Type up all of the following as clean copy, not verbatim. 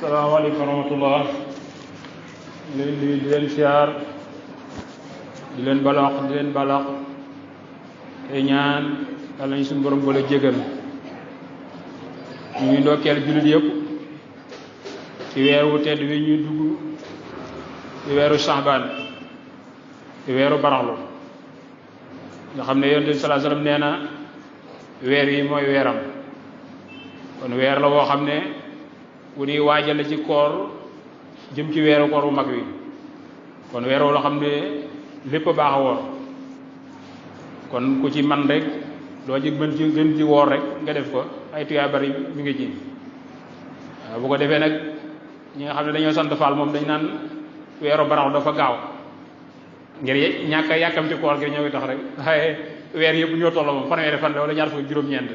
salaamaaleykum wa rahmatullah di leen siyaar di leen balax te ñaan yàlla ñu suñu borom boole jégal ñu ngi ndokkeel jullit yëpp ci weer wu tedd wi ñuy dugg ci weeru Saxbaan ci weeru baraxlu nga xam ne yonent bi sallallahu alayhi wasallam nee na weer yi mooy weeram kon weer la woo xam ne bu ñuy waajal ci koor jëm ci weeru koor bu mag wi kon weer woo xam ne lépp baax a woor kon ku ci man rek doo ci gën ci woor rek nga def ko ay tuyaa bari mi ngi ci waaw bu ko defee nag ñi nga xam ne dañoo sant Faal moom dañ naan weeru barax dafa gaaw ngir ñàkk a yàkkam ci koor gi ñoo ngi tax rek waaye weer yëpp ñoo tolloo moom fanweeri fan la wala ñaar fukk juróom-ñeent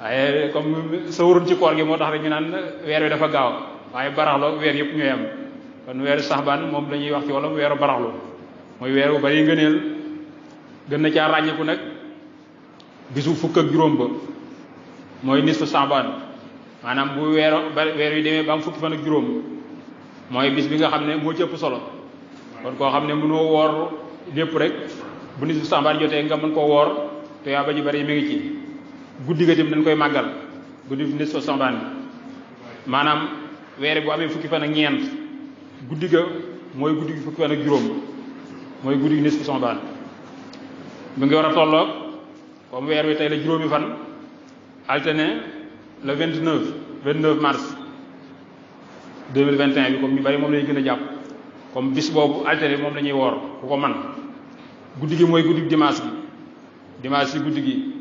waaye comme sa warun ci koor gi moo tax rek ñu naan weer wi dafa gaaw waaye baraxlu weer yëpp ñooy am kon weeru Saxbaan moom la ñuy wax ci wala weeru baraxlu mooy weer bu bari ngëneel gën na caa ràññeeku nag bisu fukk ak juróom ba mooy nisfu Saxbaan maanaam bu weer wi demee ba am fukki fan ak juróom mooy bis bi nga xam ne moo ci ëpp solo kon koo xam ne mënoo woor lépp rek bu nisfu Saxbaan jotee nga mën koo woor te yaa ba ji bari mi ngi ci guddi ga tamit dañ koy màggal guddi nisfu Saxbaan bi maanaam weer bu amee fukki fan ak ñeent guddi ga mooy guddi gi fukki fan ak juróom mooy guddi gi nisfu Saxbaan mu ngi war a tolloog comme weer wi tey la juróomi fan alterné le 29 mars 2021 bi comme ñu bari moom lañu gën a jàpp comme bis boobu alterné moom la ñuy woor ku ko man guddi gi mooy guddi dimanche si guddi gi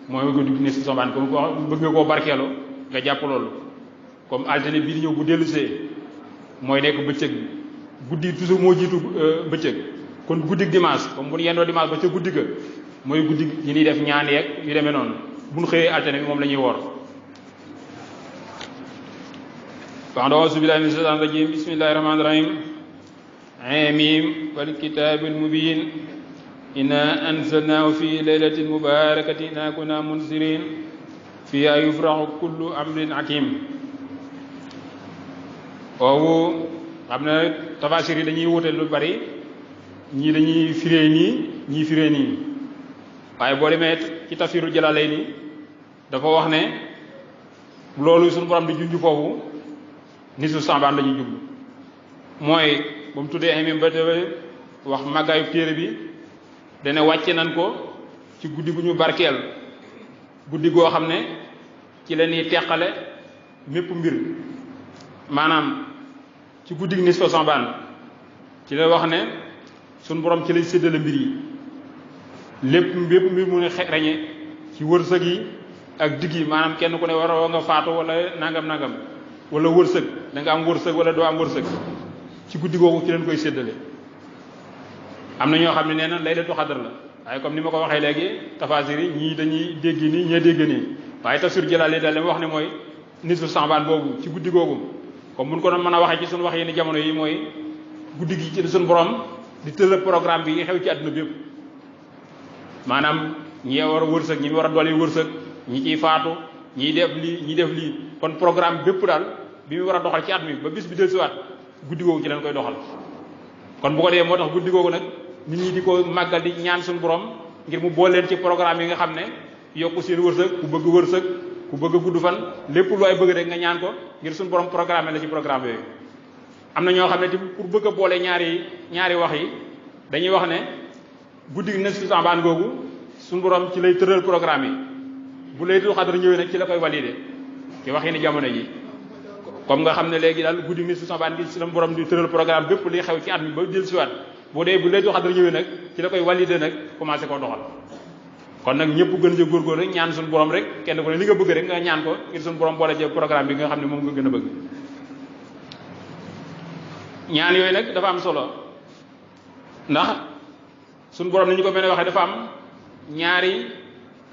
mooy guddi gi nisfu Saxbaan comme ko bëgg nga koo barkeelu nga jàpp loolu comme alterné bii di ñëw bu dellusee mooy nekk bëccëg bi guddi toujours moo jiitu bëccëg kon guddi dimanche comme bu ñu yendoo dimanche ba ca guddi ga mooy guddi yi ñuy def ñaan yeeg yu demee noonu bu ñu xëyee alterné bi moom la ñuy woor ba'da a'uuzu billaahi mina shaytaani rajiim bismillaahi rahmaani rahiim amiim wal kitaabil mubiin innaa anzalnaahu fii laylatin mubaarakatin innaa kunnaa munziriin fiihaa yufraqu kullu amrin hakiim boobu xam ne tafasir yi dañuy wute lu bari ñii dañuy firee nii ñii firee nii waaye boo demee ci tafsiru Jalaalayni dafa wax ne loolu suñu borom di junj foofu nisfu Saxbaan la ñuy jublu mooy ba mu tuddee amim ba te wax màggaayu téere bi dane wàcce nañ ko ci guddi gu ñu barkeel guddi goo xam ne ci la ñuy teqale mépp mbir maanaam ci guddi nisfu Saxbaan ci la wax ne suñ borom ci lay séddale mbir yi lépp mbir mu ne reñe ci wërsëg yi ak digg yi maanaam kenn ku ne waroo nga faatu wala nangam wala wërsëg da nga am wërsëg wala doo am wërsëg ci guddi googu ci leen koy séddale am na ñoo xam ne nee na laylatul xadr la waaye comme ni ma ko waxee léegi tafasir yi ñii dañuy dégg nii ñee dégg nii waaye tafsir Jalaali daal li ma wax ne mooy nisfu Saxbaan boobu ci guddi googu comme buñ ko doon mën a waxee ci suñu wax yi ni jamono yi mooy guddi gi ci suñu borom di tëral programme bi xew ci àdduna bi yëpp maanaam ñi war a wërsëg ñi war a dolli wërsëg ñi ciy faatu ñi def lii kon programme bépp daal bi mu war a doxal ci at mi ba bis bi dellusiwaat guddi googu ci lañ koy doxal kon bu ko dee moo tax guddi googu nag nit ñi di ko màggal di ñaan suñu borom ngir mu boole leen ci programme yi nga xam ne yokku seen wërsëg ku bëgg a gudd fan lépp lu ay bëgg rek nga ñaan ko ngir suñu borom programme la ci programme yooyu am na ñoo xam ne pour bëgg a boole ñaari wax yi dañuy wax ne guddi nisfu Saxbaan googu suñu borom ci lay tëral programme yi bu laylatul xadr ñëwee nag ci la koy validé ci wax yi ni jamono ji comme nga xam ne léegi daal guddi nisfu Saxbaan gi ci la borom di tëral programme bépp li xew ci at mi ba jël siwaat boo dee bu laylatul xadr ñëwee nag ci la koy validé nag commencé koo doxal kon nag ñëpp gën a góorgóorlu rek ñaan suñu borom rek kenn ku ne li nga bëgg rek nga ñaan ko ngir suñu borom boole ci programme bi nga xam ne moom nga gën a bëgg ñaan yooyu nag dafa am solo ndax suñu borom ni ñu ko mën a waxee dafa am ñaari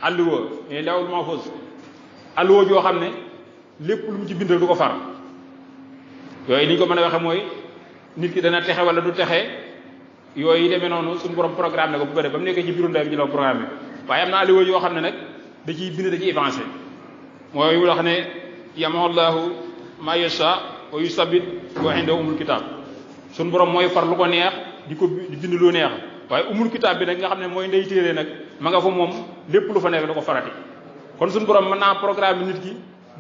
alluwa lawhul mahfuz alluwa joo xam ne lépp lu mu ci bindal du ko far yooyu ni ñu ko mën a waxee mooy nit ki dana texe wala du texe yooyu demee noonu suñu borom programme ne ko bu bëri ba mu nekkee ci biiru ndeyam ci la programme bi waaye am na alluwa yoo xam ne nag da ciy bind da ciy avancé mooy wax ne yamahullahu ma yasha wa yusabbit wa indahu umul kitab suñu borom mooy far lu ko neex di bind lu neex waaye umul kitab bi nag nga xam ne mooy ndey téere nag ma nga fa moom lépp lu fa nekk da ko farati kon suñu borom mën naa programme nit ki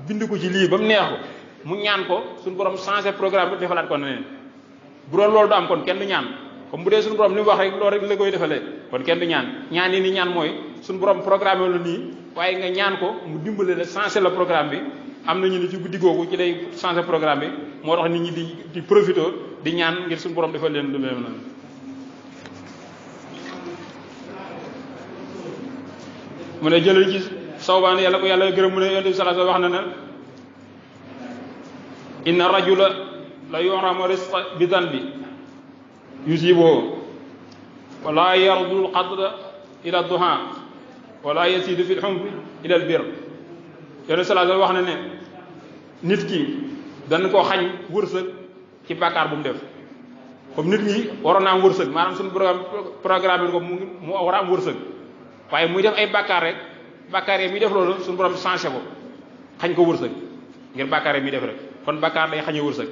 bind ko ci lii ba mu neex ko mu ñaan ko suñu borom changé programme bi defalaat ko neneen bu doon loolu du am kon kenn du ñaan comme bu dee suñu borom li mu wax rek loolu rek la koy defalee kon kenn du ñaan ñaan yi ni ñaan mooy suñu borom programme la nii waaye nga ñaan ko mu dimbale la changé le programme bi am nañu ni ci guddi googu ci lay changé programme bi moo tax nit ñi di profité di ñaan ngir suñu borom defal leen lu mel noonu mu ne jëlal ci Sawbaan yàlla ko yàlla gërëm mu ne Yonent bi sallallahu alayhi wasallam wax na ne inna rajula la yu'ramu rizqa bi dhanbi yusibuhu wala yardu al-qadra ila duha wala yasidu fi al-humri ila al-birr Yonent sallallahu alayhi wasallam wax na ne nit ki dañ koo xañ wërsëg ci bàkkaar bu mu def comme nit ñi waroon naa am wërsëg maanaam suñu programme bi ko mu war a am wërsëg waaye muy def ay bàkkaar rek bàkkaar yi muy def loolu suñu borom changé ko xañ ko wërsëg ngir bàkkaar yi muy def rek kon bàkkaar day xañee wërsëg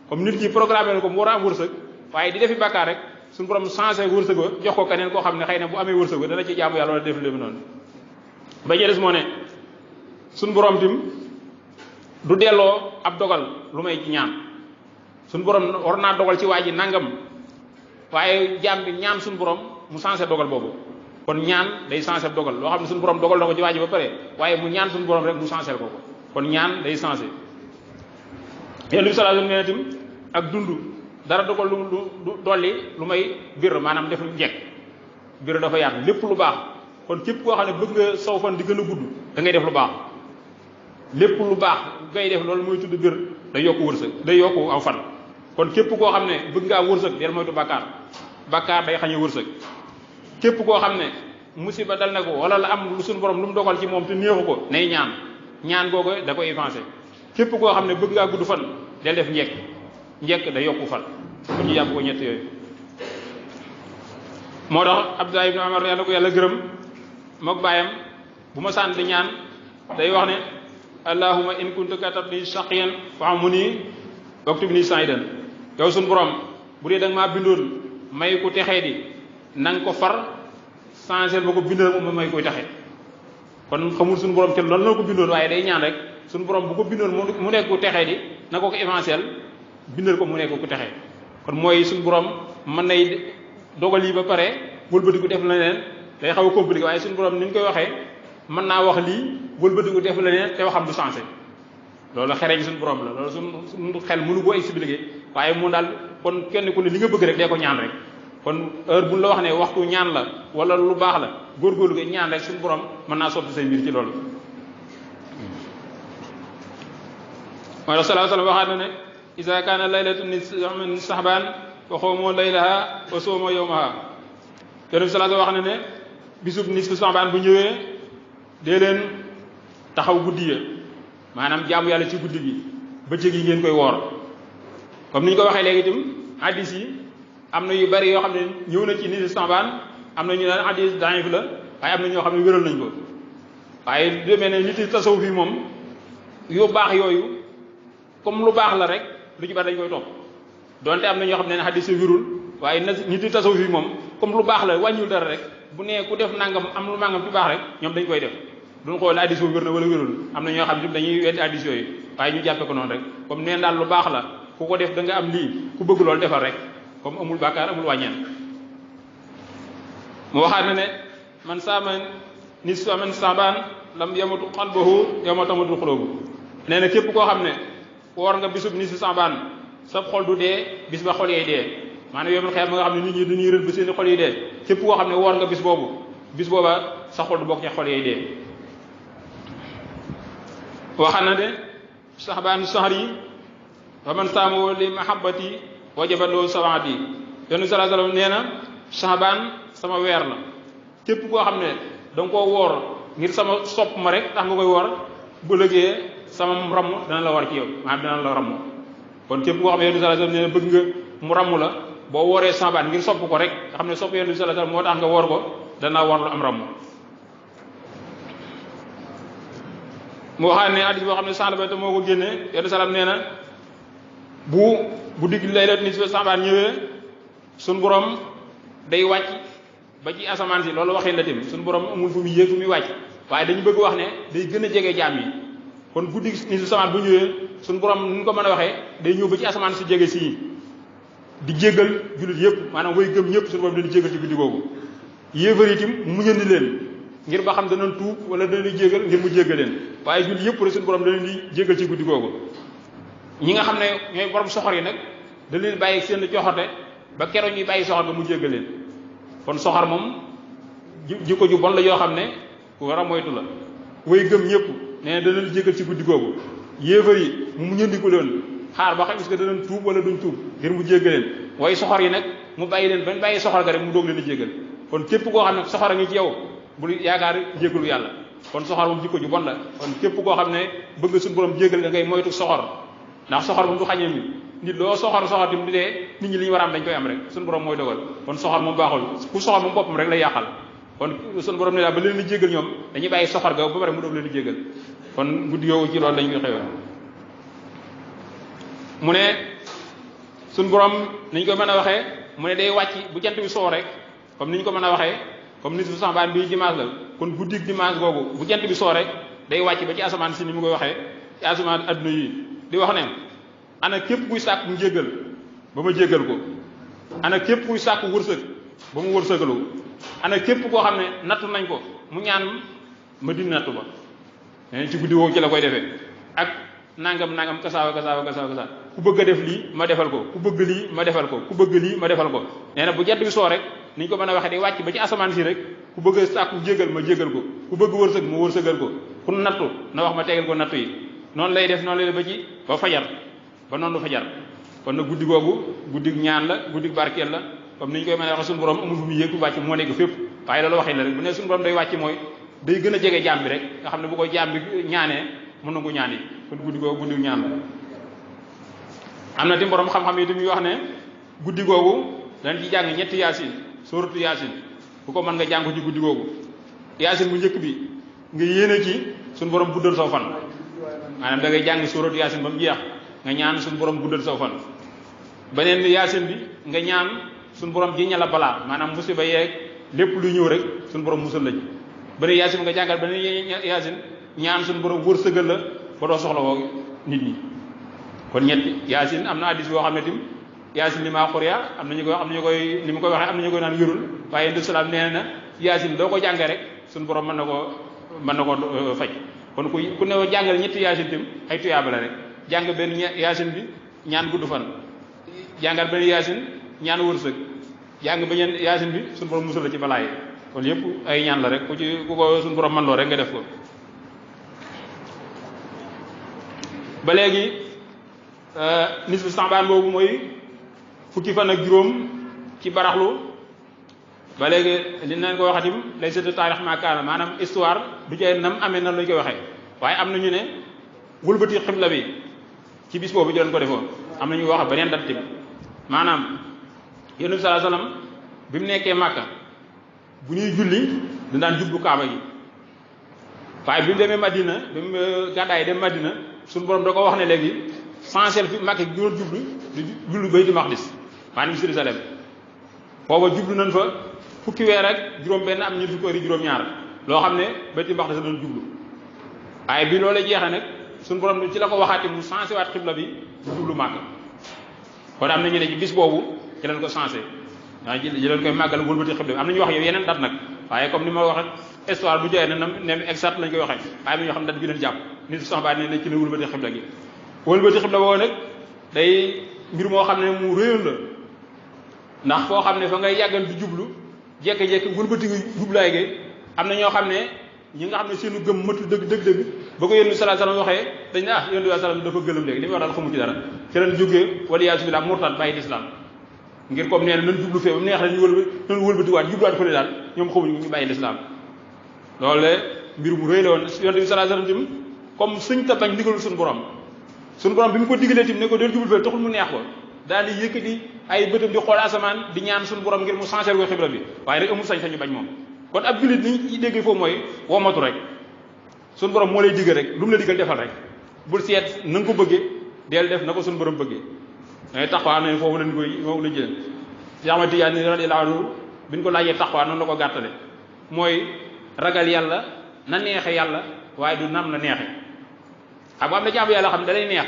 comme nit ki programme ko mu war a am wërsëg waaye di defi bàkkaar rek suñu borom changé wërsëg ba jox ko keneen koo xam ne xëy na bu amee wërsëg ba dana ci jaamu yàlla wala def léegi noonu ba jëles moo ne suñu borom tim du delloo ab dogal lu may ci ñaan suñu borom war naa dogal ci waa ji nangam waaye jaam bi ñaan suñu borom mu changé dogal boobu kon ñaan day changé dogal loo xam ne suñu borom dogal na ko ci waa ji ba pare waaye mu ñaan suñu borom rek mu changé ko kon ñaan day changé Yonent bi sallallahu alayhi wasallam tim ak dund dara dogal lu dolli lu may bir maanaam def lu njekk bir dafa yaatu lépp lu baax kon képp koo xam ne bëgg nga saw fan di gën a gudd da ngay def lu baax lépp lu baax ngay def loolu mooy tudd bir day yokku wërsëg day yokku aw fan kon képp koo xam ne bëgg ngaa wërsëg del moytu bàkkaar day xañe wërsëg képp koo xam ne musiba dal na ko wala la am lu suñu borom lu mu dogal ci moom te neexu ko nay ñaan googu da koy avancé képp koo xam ne bëgg ngaa gudd fan del def njekk day yokku fan kon ñu jàpp ko ñett yooyu moo tax Abdullah ibn Umar yàlla ko yàlla gërëm mook baayam bu ma sànni di ñaan day wax ne allahumma in kunta katabni shaqiyan fa'amuni waktubni sa'idan yow suñu borom bu dee da nga maa bindoon may ko texee di na nga ko far changer ba ko bindal ma may koy taxe kon xamul suñu borom te loolu la ko bindoon waaye day ñaan rek suñu borom bu ko bindoon mu nekk ku texee di na ko événementiel bindal ko mu nekk ku texee kon mooy suñu borom mën nay dogal yi ba pare wëlbatiku def leneen day xaw a compliqué waaye suñu borom ni ñu koy waxee mën naa wax lii wëlbatiku def leneen te waxam du changé loolu xereñ suñu borom la loolu suñu xel mënu koo expliqué waaye mu daal kon kenn ku ne li nga bëgg rek dee ko ñaan rek kon heure bu la wax ne waxtu ñaan la wala lu baax la góorgóorlu gi ñaan rek suñu borom mën naa sotti say mbir ci loolu mooy la sallallahu alayhi wa sallam waxaat na ne isa kaana laylatu min sahban wa xoomoo laylaha wa soomoo yowmaha Yonent bi sallallahu wax na ne bisub nisfu sahban bu ñëwee dee leen taxaw guddi ya maanaam jaamu yàlla ci guddi gi bëccëg yi ngeen koy woor comme ni ñu ko waxee léegi itam hadis yi am na yu bari yoo xam ne ñëw na ci nisfu sahban am na ñu naan hadis daif la waaye am na ñoo xam ne wéral nañ ko waaye lu demee ne nit yi tasawuf yi moom yu baax yooyu comme lu baax la rek lu ci bari dañ koy topp donte am na ñoo xam ne hadis yi wérul waaye nit yi tasawuf yi moom comme lu baax la wàññiwul dara rek bu nee ku def nangam am lu nangam ci baax rek ñoom dañ koy def duñ xool hadis boobu wér na wala wérul am na ñoo xam ne dañuy weddi hadis yooyu waaye ñu jàppe ko noonu rek comme neen daal lu baax la ku ko def da nga am lii ku bëgg loolu defal rek comme amul bàkkaar amul wàññeen mu waxaat na ne man saama nisfa min saban lam yamatu qalbuhu yawma tamutul qulubu nee na képp koo xam ne woor nga bisub nisfu saban sa xol du dee bis ba xol yee dee maanaam yomal xeer ma nga xam ne nit ñi dañuy rëdd ba seeni xol yi dee képp koo xam ne woor nga bis boobu bis booba sa xol du bokk ci xol yee dee waxal na de saxbaan saxar yi fa man saamoo li mahabbati wajaba loo sawaati Yonent bi sallallahu alayhi wasallam nee na saxbaan sama weer la képp koo xam ne da nga koo woor ngir sama sopp ma rek tax nga koy woor bu lëgee sama ramm dana la war ci yow maanaam dana la ramm kon képp koo xam ne Yonent bi sallallahu alayhi wasallam nee na bëgg nga mu ramm la boo wooree saxbaan ngir sopp ko rek nga xam ne sopp Yonent bi sallallahu alayhi wasallam moo tax nga woor ko dana war lu am ramm mu waxaat ne hadis boo xam ne Sa'd ba moo ko génnee Yonent salaam nee na bu digg laylat nisfu Saabaan ñëwee suñu borom day wàcc ba ci asamaan si loolu waxee la tim suñu borom amul fu muy yéeg fu muy wàcc waaye dañu bëgg wax ne day gën a jege jaam yi kon guddi nisfu Saabaan bu ñëwee suñu borom ni ñu ko mën a waxee day ñëw ba ci asamaan si jege si di jéggal jullit yëpp maanaam way gëm ñëpp suñu borom dañuy jéggal ci guddi googu yéefar itam mu ñëndi leen ngir ba xam danañ tuub wala danañ jéggal ngir mu jéggal leen waaye jullit yëpp rek suñu borom danañ di jéggal ci guddi googu ñi nga xam ne ñooy borom soxor yi nag da leen bàyyi seen coxote ba keroog ñuy bàyyi soxor ba mu jéggal leen kon soxor moom jikko ju bon la yoo xam ne ku war a moytu la way gëm ñëpp nee na danañ jéggal ci guddi googu yéefar yi mu ñëndiku leen xaar ba xam est-ce que danañ tuub wala duñ tuub ngir mu jéggal leen way soxor yi nag mu bàyyi leen bañ bàyyi soxor ga rek mu doog leen a jéggal kon képp koo xam ne soxor a ngi ci yow bul yaakaar jéggalu yàlla kon soxor moom jikko ju bon la kon képp koo xam ne bëgg suñu borom jéggal nga ngay moytu soxor ndax soxor moom du xañee nit loo soxor tim di dee nit ñi li ñu war a am dañ koy am rek suñu borom mooy dogal kon soxor moom baaxul ku soxor moom boppam rek lay yàqal kon suñu borom ne daal ba leen di jéggal ñoom dañuy bàyyi soxor ga ba pare mu doog leen di jéggal kon guddi yow ci loolu dañ koy xewee mu ne suñu borom niñ ko mën a waxee mu ne day wàcc bu jant bi soo rek comme ni ñu ko mën a waxee comme nisfu Saabaan bi dimanche la kon guddi dimanche googu bu jant bi soo rek day wàcc ba ci asamaan si ni mu koy waxee ci asamaan adduna yi di wax ne ana képp kuy sàkk mu jéggal ba ma jéggal ko ana képp kuy sàkk wërsëg ba mu wërsëgaloo ana képp koo xam ne nattu nañ ko mu ñaan ma dindi nattu ba nee ci guddi woowu ci la koy defee ak nangam kasaawa ku bëgg a def lii ma defal ko ku bëgg lii ma defal ko ku bëgg lii ma defal ko nee na bu jant bi soo rek niñ ko mën a waxee day wàcc ba ci asamaan si rek ku bëgg a sàkku jéggal ma jéggal ko ku bëgg wërsëg ma wërsëgal ko ku nattu na wax ma tegal ko nattu yi noonu lay def ba ci ba fajar ba noonu fajar kon nag guddi googu guddi ñaan la guddi barkeel la comme ni ñu koy mën a waxee suñu borom amul fu muy yéeg wàcc moo nekk fépp waaye loolu waxee la rek bu ne suñu borom day wàcc mooy day gën a jege jaam bi rek nga xam ne bu ko jaam bi ñaanee mën na ko ñaan yi kon guddi googu guddi ñaan la am na tim borom xam-xam yi tamit wax ne guddi googu dañ ci jàng ñetti yaasin sóoratu yaasin bu ko mën nga jàng ko ci guddi googu yaasin bu njëkk bi nga yéene ci suñu borom guddal saw fan maanaam da ngay jàng sóoratu yaasin ba mu jeex nga ñaan suñu borom guddal saw fan beneen yaasin bi nga ñaan suñu borom ji ñala balaa maanaam musiba yeeg lépp luy ñëw rek suñu borom musal la ci beneen yaasin bi nga jàngal beneen yaasin ñaan suñu borom wërsëgal la ba doo soxla woo nit ñi kon ñetti yaasin am na addis yoo xam ne tim yaasin li maa xuriya am na ñu koy li mu koy waxee am na ñu koy naan wérul waaye indi salaam nee na yaasin doo ko jàngee rek suñu borom mën na ko faj kon ku ne jàngal ñetti yaasin tim ay tuyaaba la rek jàng benn yaasin bi ñaan gudd fan jàngal benn yaasin ñaan wërsëg jàng beneen yaasin bi suñu borom musal la ci balaa yi kon yëpp ay ñaan la rek ku ko suñu borom man loo rek nga def ko ba léegi nisfu Saabaan boobu mooy fukki fan ak juróom ci baraxlu ba léegi li nañ ko waxatim lay sëdd taarix maakaana maanaam histoire du cay nam amee nan lañu koy waxee waaye am na ñu ne wëlbati xibla bi ci bis boobu jëleen ko defoon am na ñu wax beneen dat tamit maanaam yonent bi sallallahu alayhi wasallam bi mu nekkee Màkka bu ñuy julli daan jublu Kaaba gi waaye bi mu demee Madina bi mu gàddaay dem Madina suñu borom da ko wax ne léegi essentiel fi Màkka gi doon jublu Baytul Maqdis maanaam Jérusalem booba jublu nañ fa fukki weer ak juróom-benn am ñu fukki weer juróom-ñaar loo xam ne Baytul Maqdis la doon jublu waaye bi loolee jeexee nag suñu borom ci la ko waxaati mu sensé waat xibla bi bu jublu Màkka kon am na ñu ne ci bis boobu ci leen ko sensé waaye ji leen koy màggal wëlbati xibla bi am na ñu wax yow yeneen dat nag waaye comme ni ma waxee histoire bu joxee ne exact lañ koy waxee waaye am na ñoo xam ne dat bi leen jàpp nit sax baa ne ci la wëlbati xibla gi wëlbati xibla boobu nag day mbir moo xam ne mu réyoon la ndax foo xam ne fa ngay yàggan di jublu jekki-jekki wëlbati jublaay gi am na ñoo xam ne ñi nga xam ne seenu gëm matul dëgg ba ko yonent bi sallallahu alayhi wasallam waxee dañ ne yonent bi sallallahu alayhi wasallam dafa gëlëm léegi li muy wax daal xamu ci dara ci leen jógee wala yaasu billah murtad bàyyi l'islam ngir comme nee na nan jublu fee ba mu neex la ñu wëlbatiwaat jubluwaat fële daal ñoom xamuñu ñu bàyyi l'islam loolu mbir mu rëy la woon yonent bi sallallahu alayhi wasallam tim comme sëñ ta bañ ndigalul suñu borom bi mu ko digalee tim ne ko del jublu fee taxul mu neex ko daal di yëkkati ay bëtam di xool asamaan di ñaan suñu borom ngir mu changer ko xibla bi waaye rek amul sañ-sañu bañ moom kon ab jullit ni ñu dégg foofu mooy womatu rek suñu borom moo lay digal rek lu mu la digal defal rek bul seet na nga ko bëggee del def na ko suñu borom bëggee mais taqwa ne foofu lañ koy foofu la jël Cheikh Ahmad Tidiane radiyallahu anhu bi ñu ko laajee taqwa noonu la ko gàttale mooy ragal yàlla na neexe yàlla waaye du nam la neexe xam nga am na jaamu yàlla xam ne da lay neex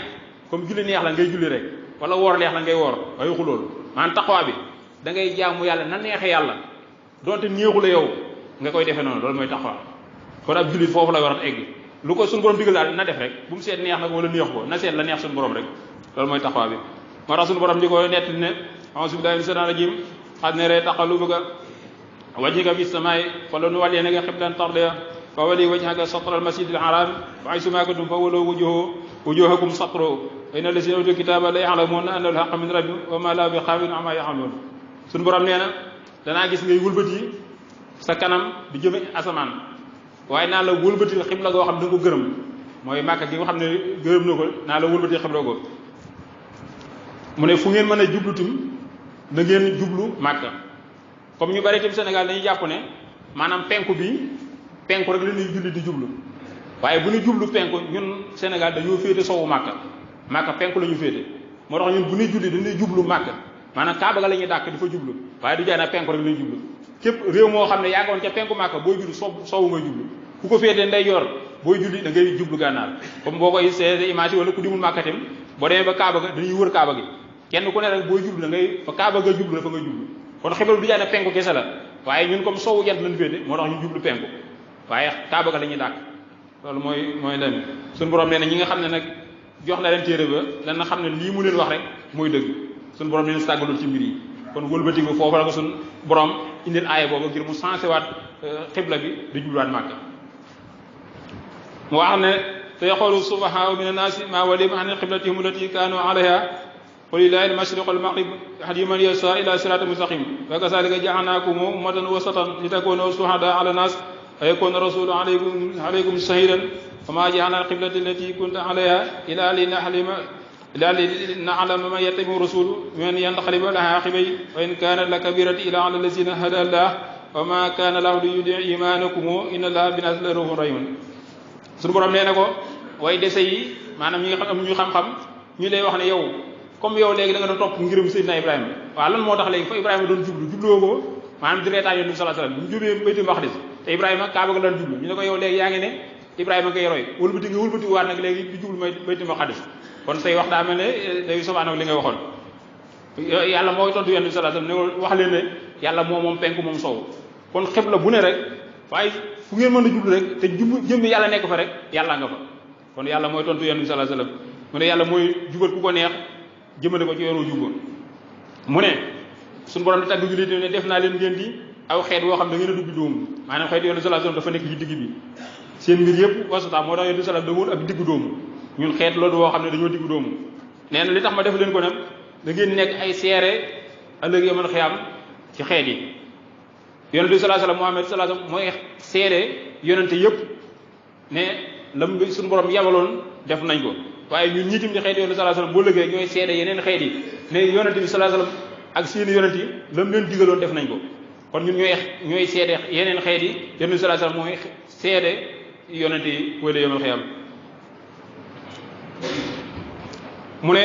comme julli neex la ngay julli rek wala woor neex la ngay woor waaye waxu loolu maanaam taqwa bi da ngay jaamu yàlla na neexe yàlla donte neexu la yow nga koy defee noonu loolu mooy taqwa kon ab jullit foofu la war a egg lu ko suñu borom digal daal na def rek bu mu seet neex nag wala neex ko na seet la neex suñu borom rek loolu mooy taqwa bi moo tax suñu borom di ko nett ne a'uuzu billaahi mina shaytaani rajiim xad ne ree taqallubaka wajhika fi samaay falanuwalliyannaka qiblatan tardiha fa walli wajhaka shatra al-masjidil haram wa haysumaa kuntum fawallu wujuhakum shatrahu wa inna llaziina uutul kitaaba la ya'lamuuna annahu al-haqqu min rabbihim wa maa llaahu bi ghaafilin ammaa ya'maluun suñu borom nee na danaa gis ngay wëlbati sa kanam di jëme asamaan waaye naa la wëlbati xibla goo xam ne da nga ko gërëm mooy Màkka gi nga xam ne gërëm na ko naa la wëlbati xibla goo mu ne fu ngeen mën a jublu tim na ngeen jublu Màkka comme ñu bari tim Sénégal dañuy jàpp ne maanaam penku bi penku rek la ñuy julli di jublu waaye bu ñu jublu penku ñun Sénégal dañoo féete sowu Màkka penku la ñu féete moo tax ñun bu ñuy julli dañuy jublu Màkka maanaam Kaaba ga la ñuy dàkk di fa jublu waaye du jaay na penku rek la ñuy jublu képp réew moo xam ne yaa ngi woon ca penku Màkka booy julli sowu ngay jublu ku ko féete ndeyjoor booy julli da ngay jublu gànnaar comme boo koy seede image wala ku dimul Màkka tam boo demee ba Kaaba ga dañuy wër Kaaba gi kenn ku ne rek booy jublu da ngay fa Kaaba ga jublu dafa ngay jublu kon xibla du jaay na penku kese la waaye ñun comme sowu jant lañ féete moo tax ñu jublu penku waaye Kaaba ga la ñuy dàkk loolu mooy dem suñu borom nee na ñi nga xam ne nag jox na leen téere ba dana xam ne lii mu leen wax rek mooy dëgg suñu borom leen sàggalul ci mbir yi kon wëlbatiku foofu la ko suñu borom indil aaya boobu ngir mu sensé waat xibla bi di jubluwaat Màkka mu wax ne te yaqulu sufahaa'u mina naasi maa wallahum an qiblatihim allati kaanu alayha qul lillahi al-mashriqu wal maghrib yahdi man yashaa ila siraatin mustaqim wa kazaalika ja'alnaakum ummatan wasatan litakuunu shuhadaa 'ala an-naas wa yakuuna rasulu alaykum shahiidan wa maa ja'alnaa al-qiblata allati kunta 'alayha illaa lina'lama man yattabi'u rasula mimman yanqalibu 'alaa 'aqibayhi wa in kaanat lakabiiratan illaa 'alaa allaziina hadaa Allah wa maa kaana Allaahu liyudii'a iimaanakum inna Allaaha bin-naasi la-ra'uufun rahiim suñu borom nee na ko way dese yi maanaam ñi nga xam amuñu xam-xam ñu lay wax ne yow comme yow léegi da nga doon topp ngirum Seydina Ibrahima waaw lan moo tax léegi fa Ibrahima doon jubloo ko maanaam di reetaan Yonent bi sallallahu alayhi wasallam bu ñu jubee Baytul Maqdis te Ibrahima Kaaba ga doon jublu ñu ne ko yow léegi yaa ngi ne Ibrahima ngay roy wëlbati waat nag léegi di jublu may Baytul Maqdis kon say wax daa mel ne day sobaanoo li nga waxoon yàlla moo tontu Yonent bi sallallahu alayhi wasallam ne wax leen ne yàlla moom penku moom sow kon xibla bu ne rek waaye fu ngeen mën a jublu rek te jëmmi yàlla nekk fa rek yàlla nga fa kon yàlla mooy tontu Yonent bi sallallahu alayhi wasallam mu ne yàlla mooy jubal ku ko neex jëmale ko ci yoonu jubboon mu ne suñu borom di tagg jullit ne def naa leen ngeen di aw xeet woo xam da ngeen a dugg dóomu maanaam xeet Yonent bi sallallahu alayhi wasallam dafa nekk ci digg bi seen mbir yëpp wasata moo tax Yonent bi sallallahu alayhi wasallam da woon ak diggu dóomu ñun xeet loolu woo xam ne dañoo diggu dóomu nee na li tax ma def leen ko nag da ngeen nekk ay seere ëllëg yamal xiyaam ci xeet yi Yonent bi sallallahu alayhi wasallam Muhammad sallallahu alayhi wasallam mooy seere yonente yëpp ne lam suñu borom yabaloon def nañ ko waaye ñun ñiitam di xeet Yonent bi sallallahu alayhi wasallam boo lëggee ñooy seede yeneen xeet yi ne Yonent bi sallallahu alayhi wasallam ak seeni yonent yi lam leen digaloon def nañ ko kon ñun ñooy seede yeneen xeet yi Yonent bi sallallahu alayhi wasallam mooy seede yonent yi wala yomal xiyam mu ne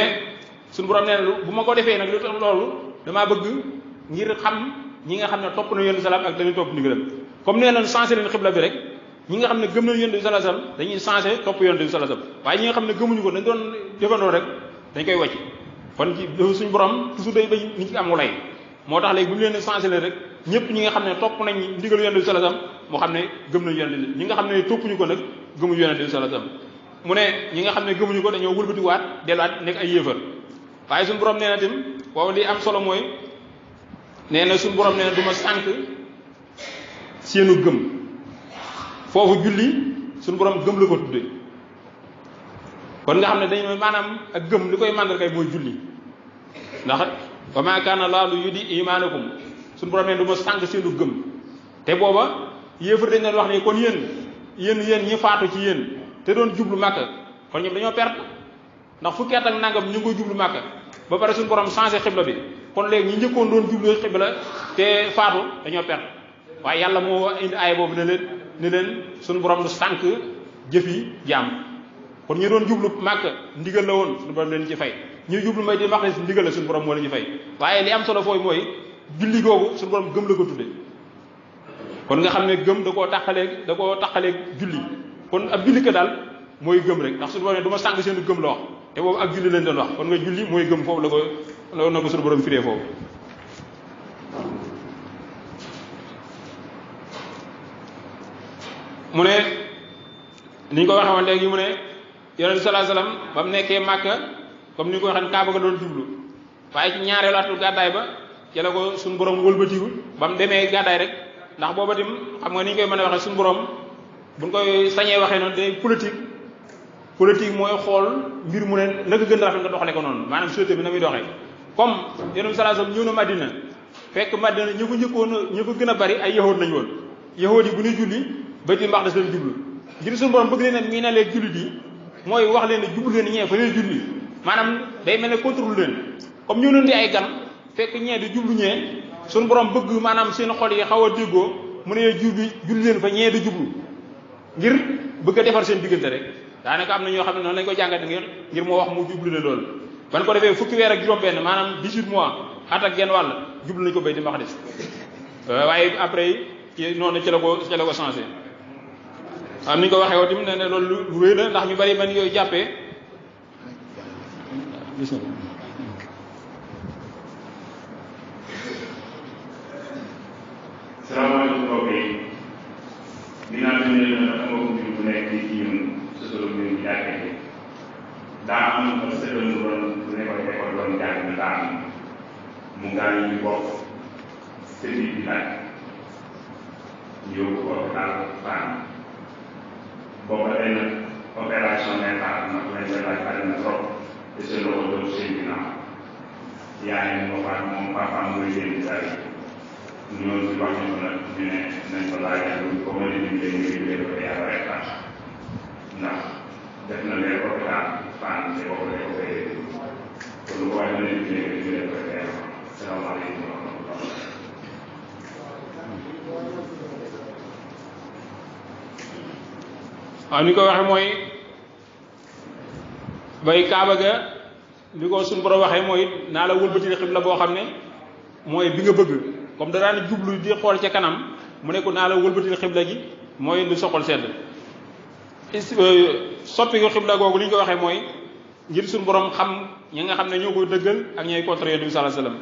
suñu borom nee na bu ma ko defee nag lu tax loolu damaa bëgg ngir xam ñi nga xam ne topp na Yonent bi salaam ak dañuy topp ndigalam comme nee nañ changé leen xibla bi rek ñi nga xam ne gëm nañu Yonent bi sallallahu alayhi wasallam dañuy changé topp Yonent bi sallallahu alayhi wasallam waaye ñi nga xam ne gëmuñu ko dañ doon jëfandoo rek dañ koy wàcc kon ci suñu borom toujours day bay nit ñi am lay moo tax léegi bu ñu leen changé leen rek ñëpp ñi nga xam ne topp nañ ndigal Yonent bi sallallahu alayhi wasallam moo xam ne gëm nañu Yonent bi ñi nga xam ne toppuñu ko nag gëmuñu Yonent bi sallallahu alayhi wasallam mu ne ñi nga xam ne gëmuñu ko dañoo wëlbatiwaat delluwaat nekk ay yéefar waaye suñu borom nee na tim waaw li am solo mooy nee na suñu borom nee na du ma sànq seenu gëm foofu julli suñu borom gëm la ko tudde kon nga xam ne dañu maanaam ak gëm li koy màndargay mooy julli ndax wa maa kaana Allaahu liyudii'a iimaanakum suñu borom nee na du ma sànq seenu gëm te booba yéefar dañ leen wax ne kon yéen ñi faatu ci yéen te doon jublu Màkka kon ñoom dañoo perte ndax fukki at ak nangam ñu ngi koy jublu Màkka ba pare suñu borom changé xibla bi kon léegi ñi njëkkoon doon jublu xibla te faatu dañoo perte waaye yàlla moo indi aaya boobu ne leen suñu borom du sànq jëfi jaam kon ñu doon jublu Màkka ndigal la woon suñu borom leen ci fay ñu jublu may di Maqdis ndigal la suñu borom moo leen ci fay waaye li am solo fooy mooy julli googu suñu borom gëm la ko tudde kon nga xam ne gëm da koo taxalee julli kon ab julli ka daal mooy gëm rek ndax suñu borom du ma sànq seen gëm la wax te boobu ak julli leen doon wax kon nga julli mooy gëm foofu la ko suñu borom firee foofu mu ne ni ñu ko waxee woon léegi mu ne yonent sallallahu alayhi wasallam ba mu nekkee Màkka comme ni ñu ko waxee Kaaba ga doon jublu waaye ci ñaareelu atu gàddaay ba ci la ko suñu borom wëlbatiwul ba mu demee gàddaay rek ndax booba tim xam nga ni ñu koy mën a waxee suñu borom buñ koy sañee waxee noonu day politique mooy xool mbir mu ne naka gën a rafet nga doxale ko noonu maanaam société bi na muy doxee comme yonent sallallahu alayhi wasallam ñëw na Madina fekk Madina ñu ko gën a bari ay yahood lañu woon yahood yi bu ñuy julli Baytul Maqdis leen jublu ngir suñu borom bëgg leen ne mii na leen jullit yi mooy wax leen ne jublu leen ñee fa leen julli maanaam day mel ne contrôle leen comme ñu leen di ay gan fekk ñee di jublu ñee suñu borom bëgg maanaam seen xol yi xaw a déggoo mu ne julli leen fa ñee di jublu ngir bëgg a defar seen diggante rek daanaka am na ñoo xam ne noonu lañ ko jàngate ngir moo wax mu jublu leen loolu ban ko defee fukki weer ak juróom-benn maanaam 18 mois at ak genn wàll jublu nañ ko Baytul Maqdis waaye après ci noonu ci la ko changé am ni ñu ko waxee woon tamit ne loolu lu wéy la ndax ñu bari man yooyu jàppee salaamaaleykum mbokk yi ginnaaw bi ñu ne dafa mbokk bu nekk ci ñun sosolo ñu jàkkee bi daa am sëriñ bu nekkoon école doon jàng na daa am mu gaañ ñu bokk sëriñ bi laaj ñu yóbbu ko hôpital Fann booba benn opération neefaat nag lañ koy laaj bari na trop te seen loxo doon seen ginnaaw yaay moo faat moom papaam mooy leen dari ñoom ci wax ñu ko nag ñu ne nañ ko laajal lu ko mën a dimbalee ngir leen ko yàlla rek tax ndax def na leen hôpital Fann te boobu lay opéré kon lu ko waaye mën a dimbalee ngir leen ko yàlla salaamaaleykum wa rahmatullah waaw ni ko waxee mooy bay Kaaba ga li ko suñu borom waxee mooy naa la wëlbati xibla boo xam ne mooy bi nga bëgg comme da daan jublu di xool ca kanam mu ne ko naa la wëlbati xibla gi mooy lu soxol sedd soppi ko xibla googu li ñu ko waxee mooy ngir suñu borom xam ñi nga xam ne ñoo koy dëggal ak ñooy contre yonent bi sallallahu alayhi wasallam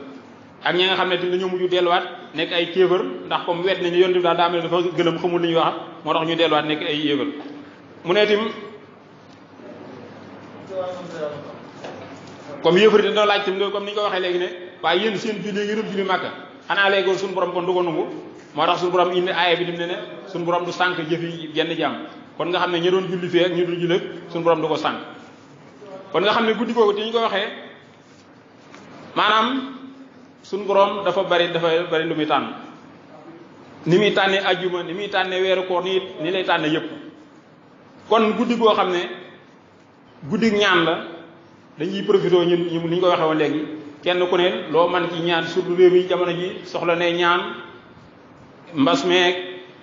ak ñi nga xam ne tamit dañoo mujj delluwaat nekk ay kéefër ndax comme wet nañu yonent bi daal daa mel dafa gëlëm xamul li ñuy wax moo tax ñu delluwaat nekk ay yéefër mu ne tim comme yëfari te doo laaj tim comme ni ñu ko waxee léegi ne waaye yéen seen julli ngi doon julli Màkka xanaa léegi suñu borom kon du ko nangu moo tax suñu borom indi aaya bi dim ne suñu borom du sànq jëf yi genn jàmm kon nga xam ne ñi doon julli fee ak ñu dul julli suñu borom du ko sànq kon nga xam ne guddi googu te ñu ko waxee maanaam suñu borom dafa bari lu muy tànn ni muy tànnee ajjuma ni muy tànnee weeru koor ni lay tànne yépp kon guddi goo xam ne guddi ñaan la dañuy profité ñun ni ñu ko waxee woon léegi kenn ku ne loo man ci ñaan surtout réew mi jamono ji soxla ne ñaan mbas meeg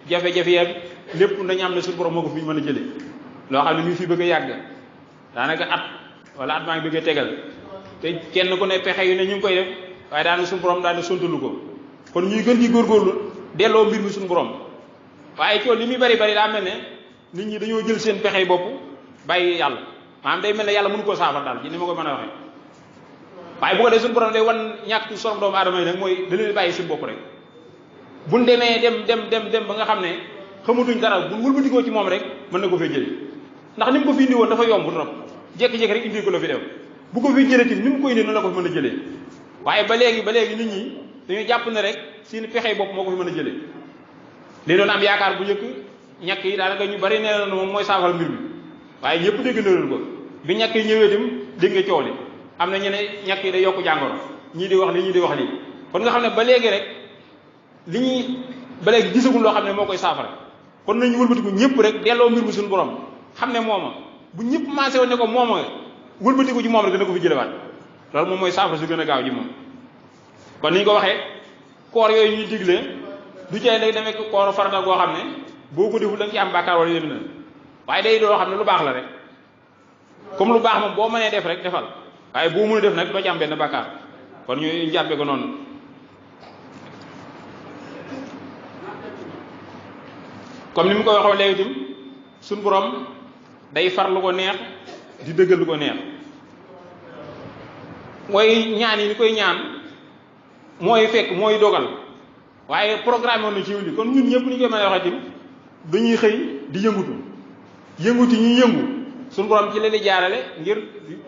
jafe-jafe yeeg lépp dañu am ne suñu borom moo ko fi mën a jëlee loo xam ne mi fi bëgg a yàgg daanaka at wala at maa ngi bëgg a tegal te kenn ku ne pexe yu ne ñu ngi koy def waaye daanaka suñu borom daal di sontalu ko kon ñuy gën di góorgóorlu delloo mbir mi suñu borom waaye coono li muy bari daa mel ne nit ñi dañoo jël seen pexe bopp bàyyi yàlla maanaam day mel ne yàlla mënu koo saafara daal ci ni ma ko mën a waxee waaye bu ko dee suñu borom day wan ñàkk sorom doomu aadama yi nag mooy da leen bàyyi suñu bopp rek buñ demee dem ba nga xam ne xamatuñ dara buñ wëlbatikoo ci moom rek mën na ko fee jëlee ndax ni mu ko fi indi woon dafa yomb trop jékki-jékki rek indi ko la fi def bu ko fi jëlee tamit ni mu ko indi noonu la ko fi mën a jëlee waaye ba léegi nit ñi dañuy jàpp ne rek seen pexe bopp moo ko fi mën a jëlee li doon am yaakaar bu njëkk ñàkk yi daanaka ñu bari nee na moom mooy saafara mbir mi waaye ñëpp dégg na ko bi ñàkk yi ñëwee itam dégg nga coow li am na ñu ne ñàkk yi day yokk jàngoro ñii di wax li ñii di wax lii kon nga xam ne ba léegi rek ba léegi gisagul loo xam ne moo koy saafara kon nañu wëlbatiku ñëpp rek delloo mbir mi suñu borom xam ne mooma bu ñëpp maasee woon ne ko mooma wëlbatiku ci moom rek dana ko fi jëlewaat loolu moom mooy saafara su gën a gaaw ji moom kon ni ñu ko waxee koor yooyu ñuy digle du cee léegi demee koor farata goo xam ne boo ko deful da nga ci am bàkkaar wala yémi na waaye day doo xam ne lu baax la rek comme lu baax moom boo mënee def rek defal waaye boo mën a def nag doo ci am benn bàkkaar kon ñu jàppe ko noonu. comme ni mu ko waxoon léegi itam suñu borom day far lu ko neex di dëggal lu ko neex mooy ñaan yi ni koy ñaan mooy fekk mooy dogal waaye programme woon na ci li kon ñun ñëpp ni ñu koy mën a waxee itam dañuy xëy di yëngutu ñuy yëngu suñu borom ci leen di jaarale ngir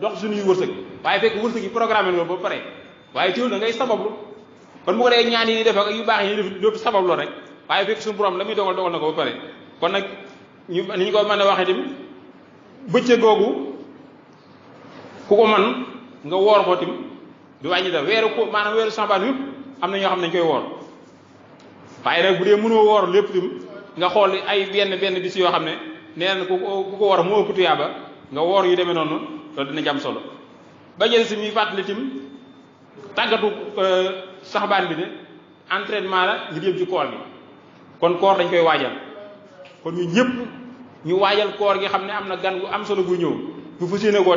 dox suñuy wërsëg waaye fekk wërsëg yi programme nga ba pare waaye teewul da ngay sabablu kon bu ko dee ñaan yi def ak yu baax yi def lépp sabablu rek waaye fekk suñu borom la muy dogal na ko ba pare kon nag ni ñu ko mën a waxee itam bëccëg googu ku ko man nga woor ko tim di wàññi dara weeru ko maanaam weeru Saabaan yëpp am na ñoo xam ne dañ koy woor waaye nag bu dee mënoo woor lépp tim nga xool ay benn bis yoo xam ne nee na ku ko war moo ëpp tuyaaba nga woor yu demee noonu loolu dina jàmm solo ba jël si muy fàttali tim tàggatu Saabaan bi ne entraînement la ngir jëm ci koor gi kon koor dañ koy waajal kon ñu ñëpp ñu waajal koor gi xam ne am na gan gu am solo gu ñëw ñu fas yéene koo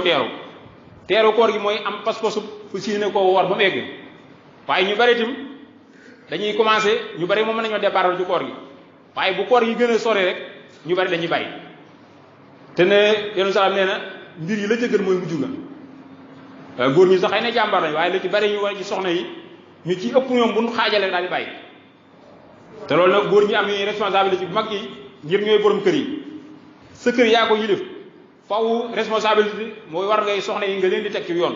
teeru koor gi mooy am pas-pasu fas yéene koo woor ba mu egg waaye ñu bari itam dañuy commencé ñu bari moom mën nañoo départ ci koor gi waaye bu koor gi gën a sore rek ñu bari dañuy bàyyi te ne yéen salaam nee na mbir yi la ca gën mooy mujj ga góor ñi sax xëy na jàmbar lañ waaye la ci bari ñu war ci soxna yi ñu ci ëpp ñoom bu ñu xaajalee daal di bàyyi te loolu nag góor ñi am nañu responsabilité bu mag yi ngir ñooy borom kër yi sa kër yaa ko yilif faw responsabilité mooy war ngay soxna yi nga leen di teg ci yoon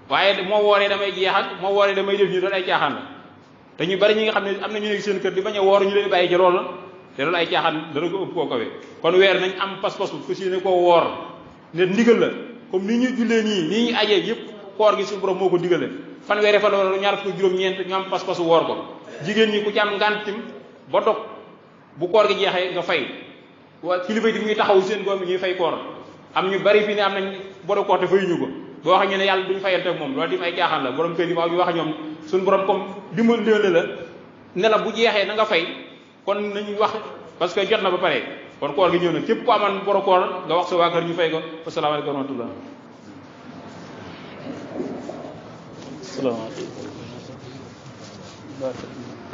waaye moo wooree damay jeexal moo wooree damay def ñu doon ay caaxaan la te ñu bari ñi nga xam ne am na ñu nekk seen kër di bañ a woor ñu leen bàyyi ci loolu la te loolu ay caaxaan dana ko ëpp koo kawe kon weer nañ am pas-pas bu fas yéene koo woor ne ndigal la comme ni ñuy jullee nii ñu ajee yëpp koor gi suñu borom moo ko digale fanweeri fan wala ñaar fukki juróom-ñeent ñu am pas-pasu woor ko jigéen ñi ku ci am ngantim ba dog bu koor gi jeexee nga fay waa kilifa yi ñuy taxaw seen doom yi ñuy fay koor am ñu bari fii ne am nañ bodo koor te fayuñu ko boo wax ñu ne yàlla duñ fayante ak moom loolu dim ay caaxaan la borom kër yi waaw ñu wax ñoom suñu borom comme dimbal la ne la bu jeexee na nga fay kon nañu wax parce que jot na ba pare kon koor gi ñëw na képp ko amoon bodo koor nga wax sa waa kër ñu fay ko asalaamaaleykum wa rahmatullah asalaamaaleykum